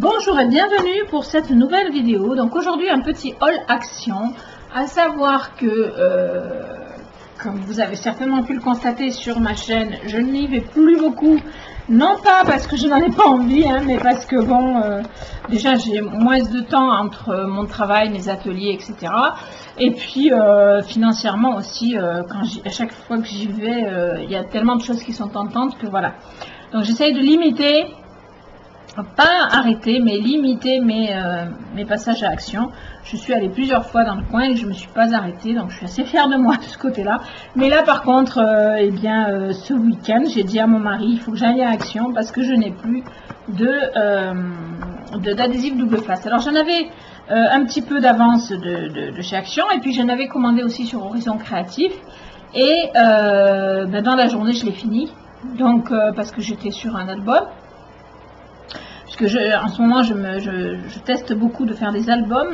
Bonjour et bienvenue pour cette nouvelle vidéo. Donc aujourd'hui un petit haul action, à savoir que comme vous avez certainement pu le constater sur ma chaîne, je n'y vais plus beaucoup, non pas parce que je n'en ai pas envie, hein, mais parce que bon, déjà j'ai moins de temps entre mon travail, mes ateliers, etc. Et puis financièrement aussi, à chaque fois que j'y vais, il y a tellement de choses qui sont tentantes que voilà. Donc j'essaye de limiter, pas arrêter, mais limiter mes passages à action. Je suis allée plusieurs fois dans le coin et je ne me suis pas arrêtée, donc je suis assez fière de moi de ce côté-là. Mais là, par contre, ce week-end, j'ai dit à mon mari, il faut que j'aille à Action parce que je n'ai plus d'adhésif double face. Alors, j'en avais un petit peu d'avance de chez Action et puis j'en avais commandé aussi sur Horizon Créatif. Et dans la journée, je l'ai fini. Donc, parce que j'étais sur un album. Parce que en ce moment, je teste beaucoup de faire des albums.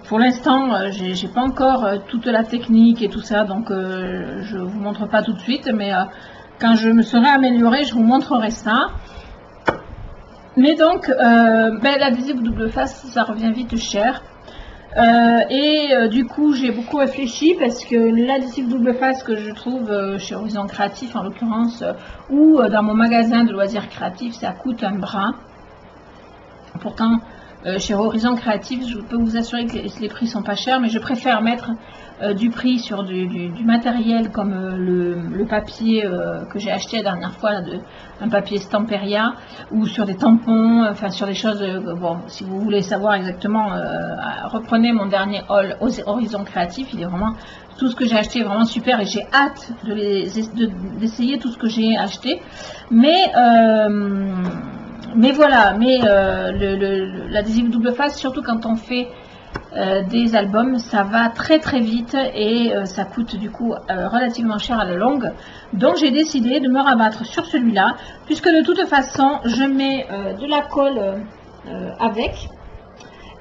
Pour l'instant, j'ai pas encore toute la technique et tout ça, donc je vous montre pas tout de suite. Mais quand je me serai améliorée, je vous montrerai ça. Mais donc, l'adhésif double face, ça revient vite cher. Du coup j'ai beaucoup réfléchi parce que l'adhésif double face que je trouve chez Horizon Créatif en l'occurrence ou dans mon magasin de loisirs créatifs, ça coûte un bras. Pourtant chez Horizon Créatif, je peux vous assurer que les prix sont pas chers, mais je préfère mettre du prix sur du matériel comme le papier que j'ai acheté la dernière fois, un papier Stamperia, ou sur des tampons, enfin sur des choses, bon, si vous voulez savoir exactement, reprenez mon dernier haul Horizon Créatif, il est vraiment, tout ce que j'ai acheté est vraiment super et j'ai hâte d'essayer tout ce que j'ai acheté, mais voilà, l'adhésif double face, surtout quand on fait des albums, ça va très très vite et ça coûte du coup relativement cher à la longue. Donc j'ai décidé de me rabattre sur celui-là, puisque de toute façon je mets de la colle avec,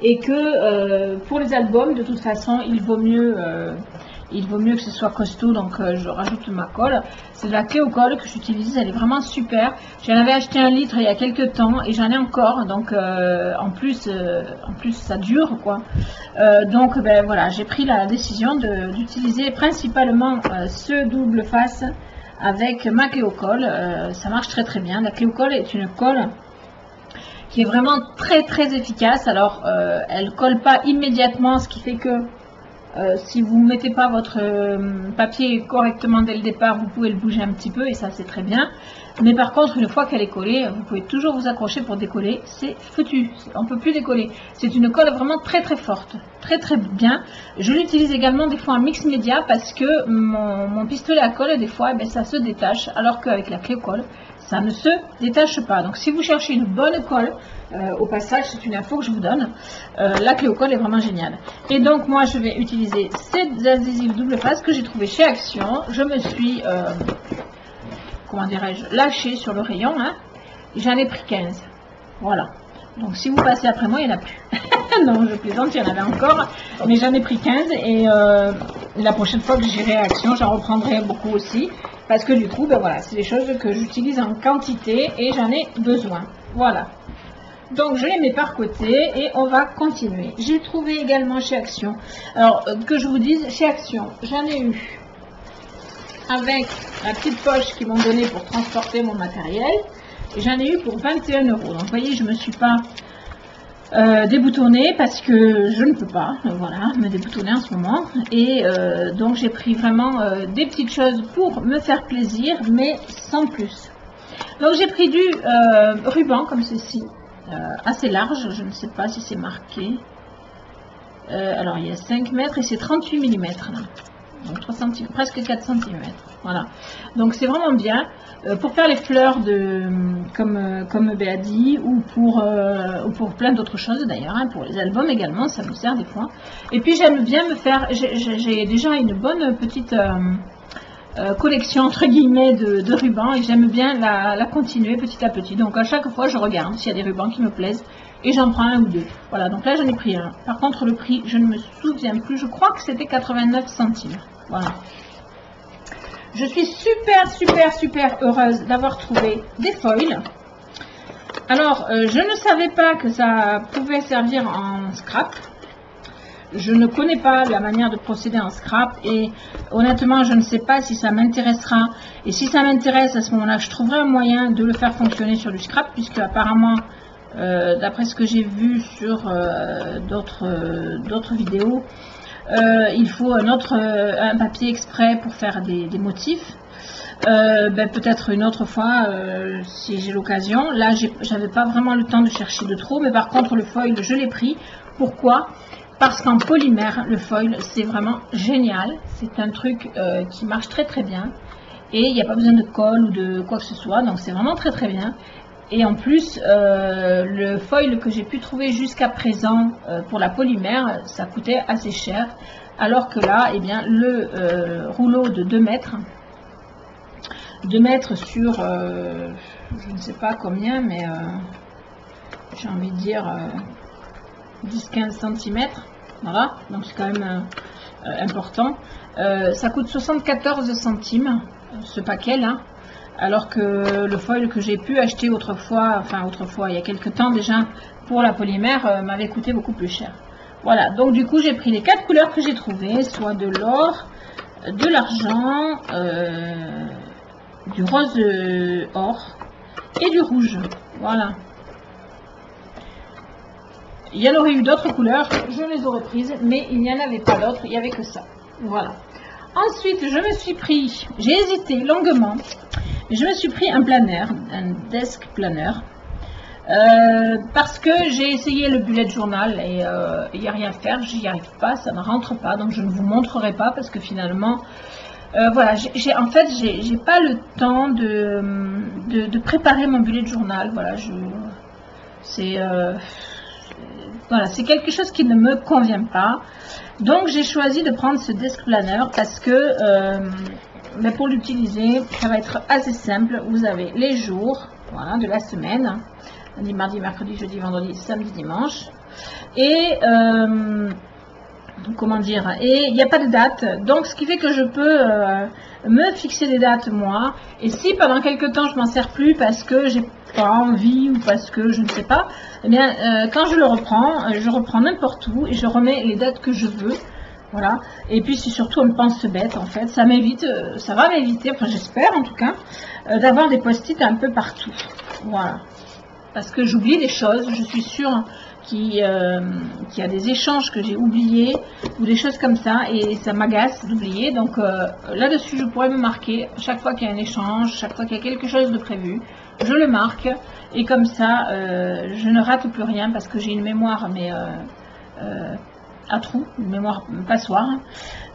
et que pour les albums de toute façon il vaut mieux que ce soit costaud, donc je rajoute ma colle. C'est de la Cléo-Colle que j'utilise, elle est vraiment super. J'en avais acheté 1 litre il y a quelques temps et j'en ai encore, donc en plus ça dure quoi. Donc voilà, j'ai pris la décision d'utiliser principalement ce double face avec ma Cléo-Colle. Ça marche très très bien. La Cléo-Colle est une colle qui est vraiment très très efficace. Alors elle colle pas immédiatement, ce qui fait que si vous ne mettez pas votre papier correctement dès le départ, vous pouvez le bouger un petit peu et ça c'est très bien. Mais par contre, une fois qu'elle est collée, vous pouvez toujours vous accrocher pour décoller. C'est foutu, on ne peut plus décoller. C'est une colle vraiment très très forte, très très bien. Je l'utilise également des fois en mix média parce que mon pistolet à colle, des fois, ça se détache. Alors qu'avec la Cléo-Colle, ça ne se détache pas. Donc si vous cherchez une bonne colle, au passage, c'est une info que je vous donne, la Cléo-Colle est vraiment géniale. Et donc moi je vais utiliser ces adhésifs double face que j'ai trouvé chez Action. Je me suis, comment dirais-je, lâchée sur le rayon, hein, j'en ai pris 15. Voilà. Donc si vous passez après moi, il n'y en a plus. Non, je plaisante, il y en avait encore, mais j'en ai pris 15 et la prochaine fois que j'irai à Action, j'en reprendrai beaucoup aussi. Parce que du coup, voilà, c'est des choses que j'utilise en quantité et j'en ai besoin. Voilà. Donc je les mets par côté et on va continuer. J'ai trouvé également chez Action. Alors que je vous dise, chez Action, j'en ai eu avec la petite poche qu'ils m'ont donnée pour transporter mon matériel. Et j'en ai eu pour 21 €. Donc vous voyez, je ne me suis pas déboutonnée parce que je ne peux pas, voilà, me déboutonner en ce moment. Et donc j'ai pris vraiment des petites choses pour me faire plaisir, mais sans plus. Donc j'ai pris du ruban comme ceci. Assez large, je ne sais pas si c'est marqué. Alors il y a 5 mètres et c'est 38 mm là. Donc 3 cm, presque 4 cm. Voilà. Donc c'est vraiment bien pour faire les fleurs comme Béa dit, ou pour plein d'autres choses d'ailleurs, hein, pour les albums également, ça me sert des fois. Et puis j'aime bien me faire, j'ai déjà une bonne petite collection entre guillemets de rubans et j'aime bien la continuer petit à petit. Donc à chaque fois je regarde s'il y a des rubans qui me plaisent et j'en prends 1 ou 2. Voilà, donc là j'en ai pris un. Par contre le prix, je ne me souviens plus, je crois que c'était 89 centimes. Voilà. Je suis super heureuse d'avoir trouvé des foils. Alors, je ne savais pas que ça pouvait servir en scrap. Je ne connais pas la manière de procéder en scrap et honnêtement, je ne sais pas si ça m'intéressera. Et si ça m'intéresse, à ce moment-là, je trouverai un moyen de le faire fonctionner sur du scrap, puisque apparemment, d'après ce que j'ai vu sur d'autres vidéos, il faut un papier exprès pour faire des motifs. Peut-être une autre fois si j'ai l'occasion. Là, j'avais pas vraiment le temps de chercher de trop, mais par contre le foil, je l'ai pris. Pourquoi? Parce qu'en polymère, le foil, c'est vraiment génial. C'est un truc qui marche très très bien. Et il n'y a pas besoin de colle ou de quoi que ce soit. Donc c'est vraiment très très bien. Et en plus, le foil que j'ai pu trouver jusqu'à présent pour la polymère, ça coûtait assez cher. Alors que là, eh bien, le rouleau de 2 mètres, 2 mètres sur, je ne sais pas combien, mais j'ai envie de dire 10-15 cm. Voilà, donc c'est quand même important. Ça coûte 74 centimes ce paquet là, alors que le foil que j'ai pu acheter autrefois, il y a quelques temps déjà pour la polymère, m'avait coûté beaucoup plus cher. Voilà, donc du coup j'ai pris les 4 couleurs que j'ai trouvées, soit de l'or, de l'argent, du rose or et du rouge. Voilà. Il y en aurait eu d'autres couleurs, je les aurais prises, mais il n'y en avait pas d'autres, il n'y avait que ça. Voilà. Ensuite, je me suis pris, j'ai hésité longuement, mais je me suis pris un planner, un desk planner, parce que j'ai essayé le bullet journal et il n'y a rien à faire, j'y arrive pas, ça ne rentre pas, donc je ne vous montrerai pas parce que finalement, voilà, en fait, j'ai pas le temps de préparer mon bullet journal. Voilà, voilà, c'est quelque chose qui ne me convient pas. Donc, j'ai choisi de prendre ce desk planner parce que mais pour l'utiliser, ça va être assez simple. Vous avez les jours, voilà, de la semaine, lundi, mardi, mercredi, jeudi, vendredi, samedi, dimanche, et comment dire, et il n'y a pas de date, donc ce qui fait que je peux me fixer des dates moi, et si pendant quelques temps je m'en sers plus parce que j'ai pas envie ou parce que je ne sais pas, eh bien quand je reprends n'importe où et je remets les dates que je veux, voilà. Et puis c'est surtout une pense bête en fait, ça m'évite, ça va m'éviter, enfin j'espère en tout cas, d'avoir des post-it un peu partout, voilà, parce que j'oublie des choses, je suis sûre qu'il y a des échanges que j'ai oubliés ou des choses comme ça et ça m'agace d'oublier. Donc là-dessus, je pourrais me marquer chaque fois qu'il y a un échange, chaque fois qu'il y a quelque chose de prévu, je le marque et comme ça, je ne rate plus rien parce que j'ai une mémoire mais à trous, une mémoire passoire.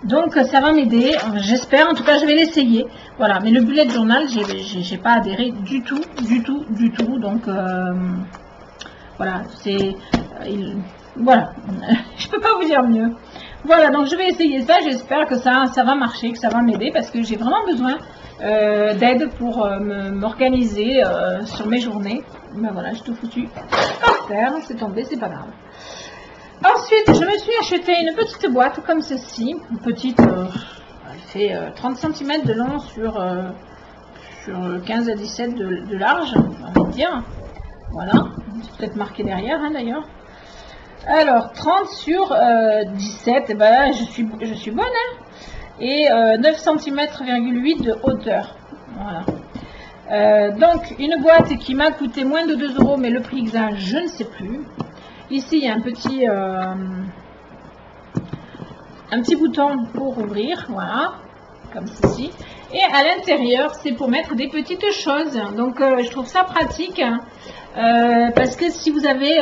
Donc ça va m'aider, j'espère, en tout cas je vais l'essayer. Voilà, mais le bullet journal, j'ai pas adhéré du tout. Donc voilà, voilà, je peux pas vous dire mieux. Voilà, donc je vais essayer ça, j'espère que ça va marcher, que ça va m'aider, parce que j'ai vraiment besoin d'aide pour m'organiser sur mes journées. Ben voilà, j'ai tout foutu par terre, c'est tombé, c'est pas grave. Ensuite, je me suis acheté une petite boîte comme ceci, une petite, elle fait 30 cm de long sur 15 à 17 de large, on va dire. Voilà, c'est peut-être marqué derrière hein, d'ailleurs. Alors 30 sur 17, et ben là, je suis bonne hein. Et 9 cm,8 de hauteur. Voilà. Donc une boîte qui m'a coûté moins de 2 €, mais le prix exact je ne sais plus. Ici il y a un petit bouton pour ouvrir, voilà, comme ceci. Et à l'intérieur c'est pour mettre des petites choses. Donc je trouve ça pratique. Parce que si vous avez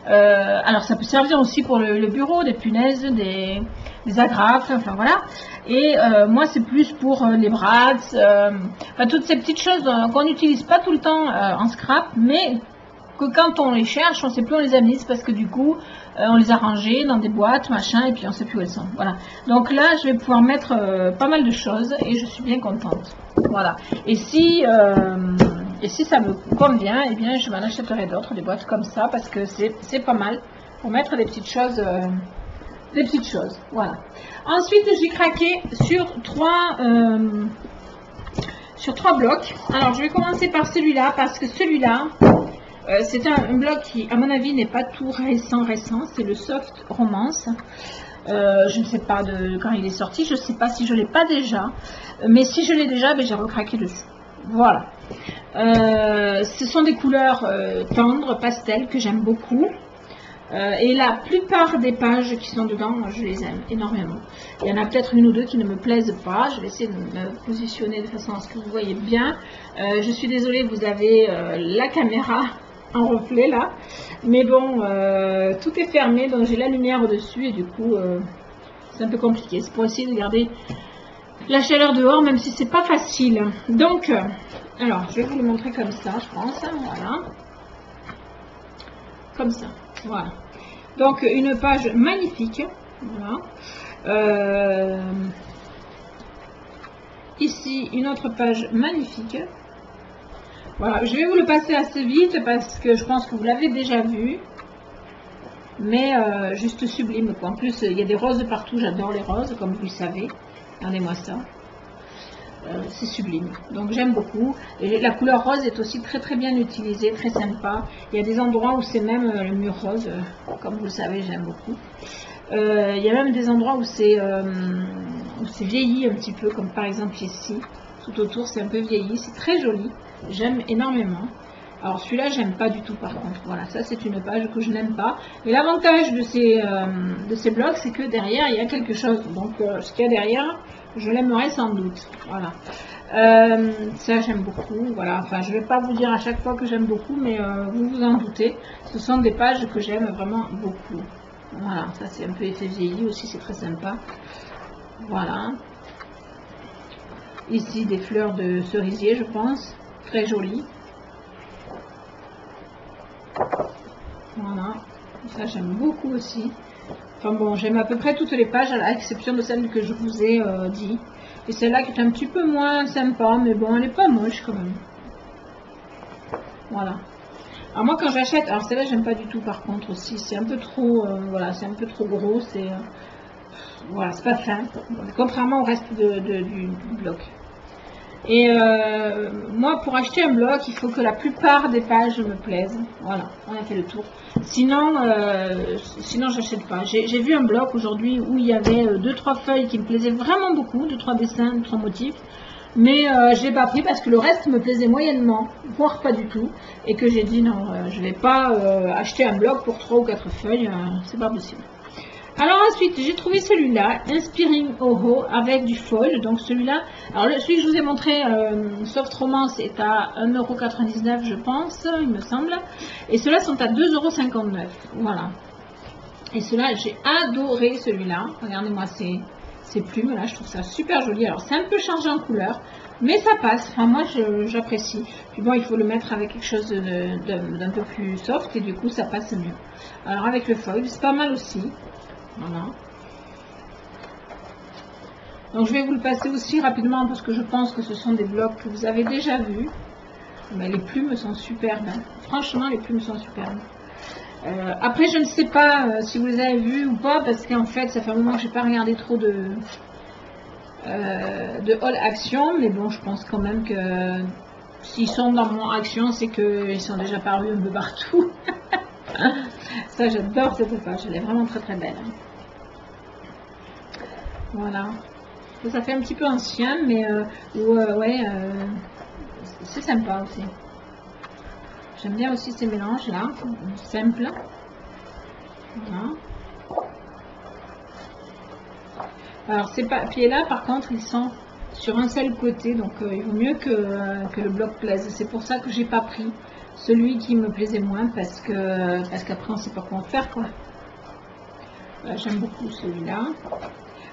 alors ça peut servir aussi pour le bureau, des punaises, des agrafes, enfin voilà, et moi c'est plus pour les brats, enfin, toutes ces petites choses qu'on n'utilise pas tout le temps en scrap, mais que quand on les cherche on ne sait plus où on les a mises parce que du coup on les a rangées dans des boîtes machin et puis on ne sait plus où elles sont. Voilà, donc là je vais pouvoir mettre pas mal de choses et je suis bien contente. Voilà, et si ça me convient, eh bien je m'en achèterai d'autres, des boîtes comme ça, parce que c'est pas mal pour mettre des petites choses. Voilà. Ensuite, j'ai craqué sur trois blocs. Alors, je vais commencer par celui-là, parce que celui-là, C'est un blog qui, à mon avis, n'est pas tout récent. C'est le Soft Romance. Je ne sais pas de quand il est sorti. Je ne sais pas si je ne l'ai pas déjà. Mais si je l'ai déjà, ben, j'ai recraqué dessus. Voilà. Ce sont des couleurs tendres, pastel, que j'aime beaucoup. Et la plupart des pages qui sont dedans, je les aime énormément. Il y en a peut-être une ou deux qui ne me plaisent pas. Je vais essayer de me positionner de façon à ce que vous voyez bien. Je suis désolée, vous avez la caméra en reflet là. Mais bon, tout est fermé, donc j'ai la lumière au-dessus et du coup, c'est un peu compliqué. C'est pour essayer de garder la chaleur dehors, même si c'est pas facile. Donc, alors, je vais vous le montrer comme ça, je pense. Voilà. Comme ça. Voilà. Donc, une page magnifique. Voilà. Ici, une autre page magnifique. Voilà. Je vais vous le passer assez vite parce que je pense que vous l'avez déjà vu. Mais juste sublime, quoi. En plus, il y a des roses partout. J'adore les roses, comme vous le savez. Regardez-moi ça. C'est sublime, donc j'aime beaucoup. Et la couleur rose est aussi très très bien utilisée, très sympa. Il y a des endroits où c'est même le mur rose, comme vous le savez, j'aime beaucoup. Il y a même des endroits où c'est vieilli un petit peu, comme par exemple ici, tout autour c'est un peu vieilli, c'est très joli, j'aime énormément. Alors celui-là j'aime pas du tout par contre, voilà, ça c'est une page que je n'aime pas. Et l'avantage de ces blocs, c'est que derrière il y a quelque chose, donc ce qu'il y a derrière, je l'aimerais sans doute, voilà. Ça j'aime beaucoup, voilà, enfin je vais pas vous dire à chaque fois que j'aime beaucoup, mais vous vous en doutez, ce sont des pages que j'aime vraiment beaucoup. Voilà, ça c'est un peu effet vieilli aussi, c'est très sympa. Voilà. Ici des fleurs de cerisier je pense, très jolies. Voilà, ça j'aime beaucoup aussi. Enfin bon, j'aime à peu près toutes les pages, à l'exception de celle que je vous ai dit. Et celle-là qui est un petit peu moins sympa, mais bon, elle n'est pas moche quand même. Voilà. Alors moi quand j'achète, alors celle-là j'aime pas du tout par contre aussi, c'est un peu trop, voilà, c'est un peu trop gros, c'est, voilà, c'est pas fin, contrairement au reste du bloc. Et moi, pour acheter un bloc, il faut que la plupart des pages me plaisent. Voilà, on a fait le tour. Sinon, sinon j'achète pas. J'ai vu un bloc aujourd'hui où il y avait 2-3 feuilles qui me plaisaient vraiment beaucoup, 2-3 dessins, 2-3 motifs. Mais je l'ai pas pris parce que le reste me plaisait moyennement, voire pas du tout. Et que j'ai dit non, je vais pas acheter un bloc pour 3 ou 4 feuilles, c'est pas possible. Alors ensuite, j'ai trouvé celui-là, Inspiring Oho, avec du foil. Donc celui-là, alors celui que je vous ai montré, Soft Romance, est à 1,99 € je pense, il me semble. Et ceux-là sont à 2,59 €. Voilà. Et ceux-là, j'ai adoré celui-là. Regardez-moi ces plumes, là, je trouve ça super joli. Alors c'est un peu chargé en couleur, mais ça passe. Enfin moi, j'apprécie. Puis bon, il faut le mettre avec quelque chose d'un peu plus soft et du coup, ça passe mieux. Alors avec le foil, c'est pas mal aussi. Voilà. Donc je vais vous le passer aussi rapidement parce que je pense que ce sont des blocs que vous avez déjà vus. Mais les plumes sont superbes. Franchement, les plumes sont superbes. Après, je ne sais pas si vous les avez vus ou pas parce qu'en fait, ça fait un moment que je n'ai pas regardé trop de haul action. Mais bon, je pense quand même que s'ils sont dans mon action, c'est qu'ils sont déjà parus un peu partout. Ça, j'adore cette page. Elle est vraiment très très belle. Voilà. Ça fait un petit peu ancien, mais ouais, c'est sympa aussi. J'aime bien aussi ces mélanges là, simples. Voilà. Alors ces papiers là, par contre, ils sont sur un seul côté, donc il vaut mieux que le bloc plaise. C'est pour ça que j'ai pas pris celui qui me plaisait moins, parce qu'après on sait pas quoi en faire, quoi. J'aime beaucoup celui-là.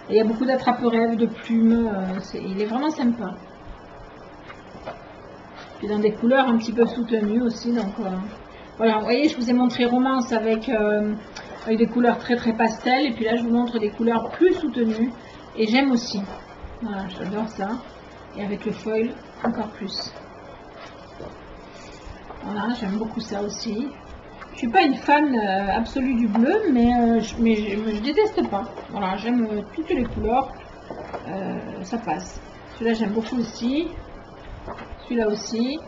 Il y a beaucoup d'attrape-rêves, de plumes, il est vraiment sympa. Puis dans des couleurs un petit peu soutenues aussi, donc voilà, vous voyez, je vous ai montré Romance avec des couleurs très très pastel, et puis là je vous montre des couleurs plus soutenues, et j'aime aussi. Voilà, j'adore ça, et avec le foil, encore plus. Voilà, j'aime beaucoup ça aussi. Je suis pas une fan absolue du bleu, mais je déteste pas. Voilà, j'aime toutes les couleurs, ça passe. Celui-là j'aime beaucoup aussi, celui-là aussi.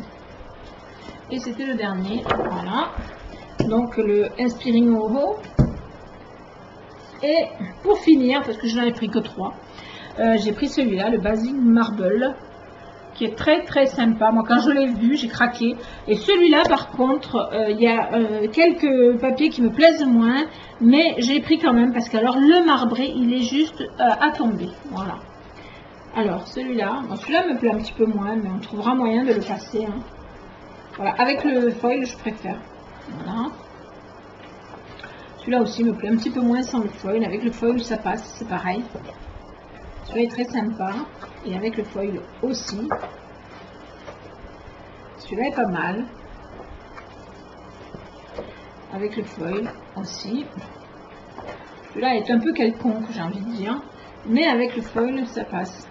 Et c'était le dernier. Voilà. Donc le Inspiring Oho. Et pour finir, parce que je n'en ai pris que 3, j'ai pris celui-là, le Basic Marble, qui est très très sympa. Moi quand je l'ai vu, j'ai craqué. Et celui-là par contre, il y a quelques papiers qui me plaisent moins, mais j'ai pris quand même parce que alors le marbré, il est juste à tomber. Voilà. Alors celui-là, bon, celui-là me plaît un petit peu moins, mais on trouvera moyen de le passer. Hein. Voilà, avec le foil, je préfère. Voilà. Celui-là aussi me plaît un petit peu moins sans le foil. Avec le foil, ça passe, c'est pareil. Celui-là est très sympa. Et avec le foil aussi. Celui-là est pas mal. Avec le foil aussi. Celui-là est un peu quelconque, j'ai envie de dire. Mais avec le foil, ça passe.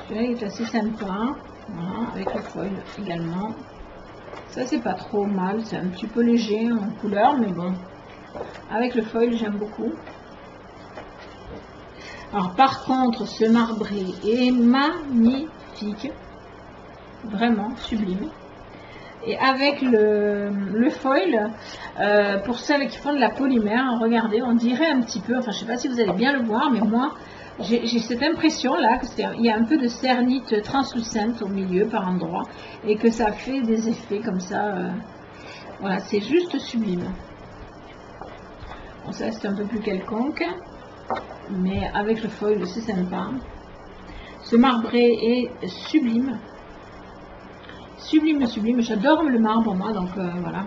Celui-là est assez sympa. Voilà, avec le foil également. Ça, c'est pas trop mal. C'est un petit peu léger en couleur, mais bon. Avec le foil, j'aime beaucoup. Alors, par contre, ce marbré est magnifique. Vraiment sublime. Et avec le foil, pour celles qui font de la polymère, regardez, on dirait un petit peu, enfin, je sais pas si vous allez bien le voir, mais moi, j'ai cette impression là qu'il y a un peu de cernite translucente au milieu par endroit et que ça fait des effets comme ça. Voilà, c'est juste sublime. Bon, ça c'est un peu plus quelconque, mais avec le foil c'est sympa. Ce marbré est sublime. Sublime, sublime. J'adore le marbre moi, donc voilà.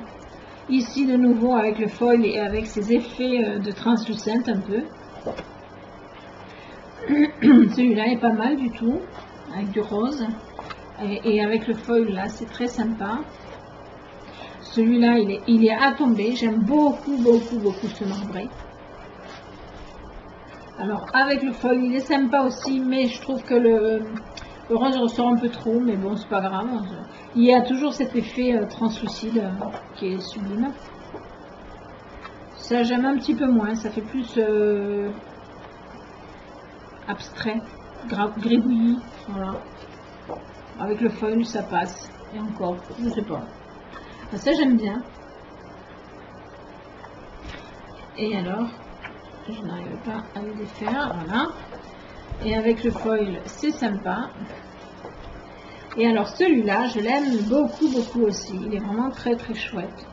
Ici de nouveau avec le foil et avec ses effets de translucente un peu. Celui-là est pas mal du tout, avec du rose. Et avec le foil là, c'est très sympa. Celui-là, il est à tomber. J'aime beaucoup, beaucoup, beaucoup ce marbré. Alors, avec le foil, il est sympa aussi, mais je trouve que le rose ressort un peu trop, mais bon, c'est pas grave. Il y a toujours cet effet translucide qui est sublime. Ça, j'aime un petit peu moins. Ça fait plus abstrait, gribouillis, voilà. Avec le foil, ça passe. Et encore, je sais pas. Ça, j'aime bien. Et alors, je n'arrive pas à le défaire, voilà. Et avec le foil, c'est sympa. Et alors, celui-là, je l'aime beaucoup, beaucoup aussi. Il est vraiment très, très chouette.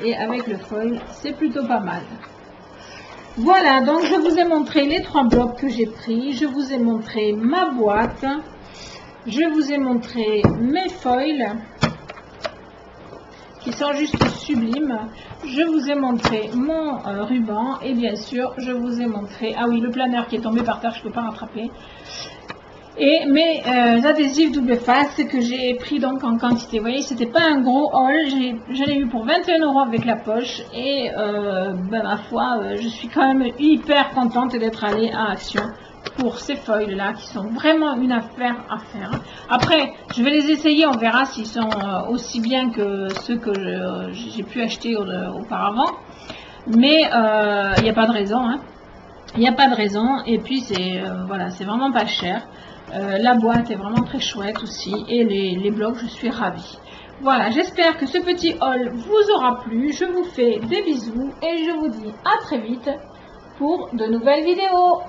Et avec le foil, c'est plutôt pas mal. Voilà, donc je vous ai montré les 3 blocs que j'ai pris. Je vous ai montré ma boîte. Je vous ai montré mes foils qui sont juste sublimes. Je vous ai montré mon ruban. Et bien sûr, je vous ai montré... Ah oui, le planeur qui est tombé par terre, je ne peux pas rattraper. Et mes adhésifs double face que j'ai pris donc en quantité. Vous voyez, c'était pas un gros haul. Je l'ai eu pour 21 € avec la poche. Et ben, ma foi, je suis quand même hyper contente d'être allée à Action pour ces foils là qui sont vraiment une affaire à faire. Après, je vais les essayer. On verra s'ils sont aussi bien que ceux que j'ai pu acheter auparavant. Mais il n'y a pas de raison. Hein. Il n'y a pas de raison. Et puis, c'est voilà, c'est vraiment pas cher. La boîte est vraiment très chouette aussi et les blocs, je suis ravie. Voilà, j'espère que ce petit haul vous aura plu. Je vous fais des bisous et je vous dis à très vite pour de nouvelles vidéos.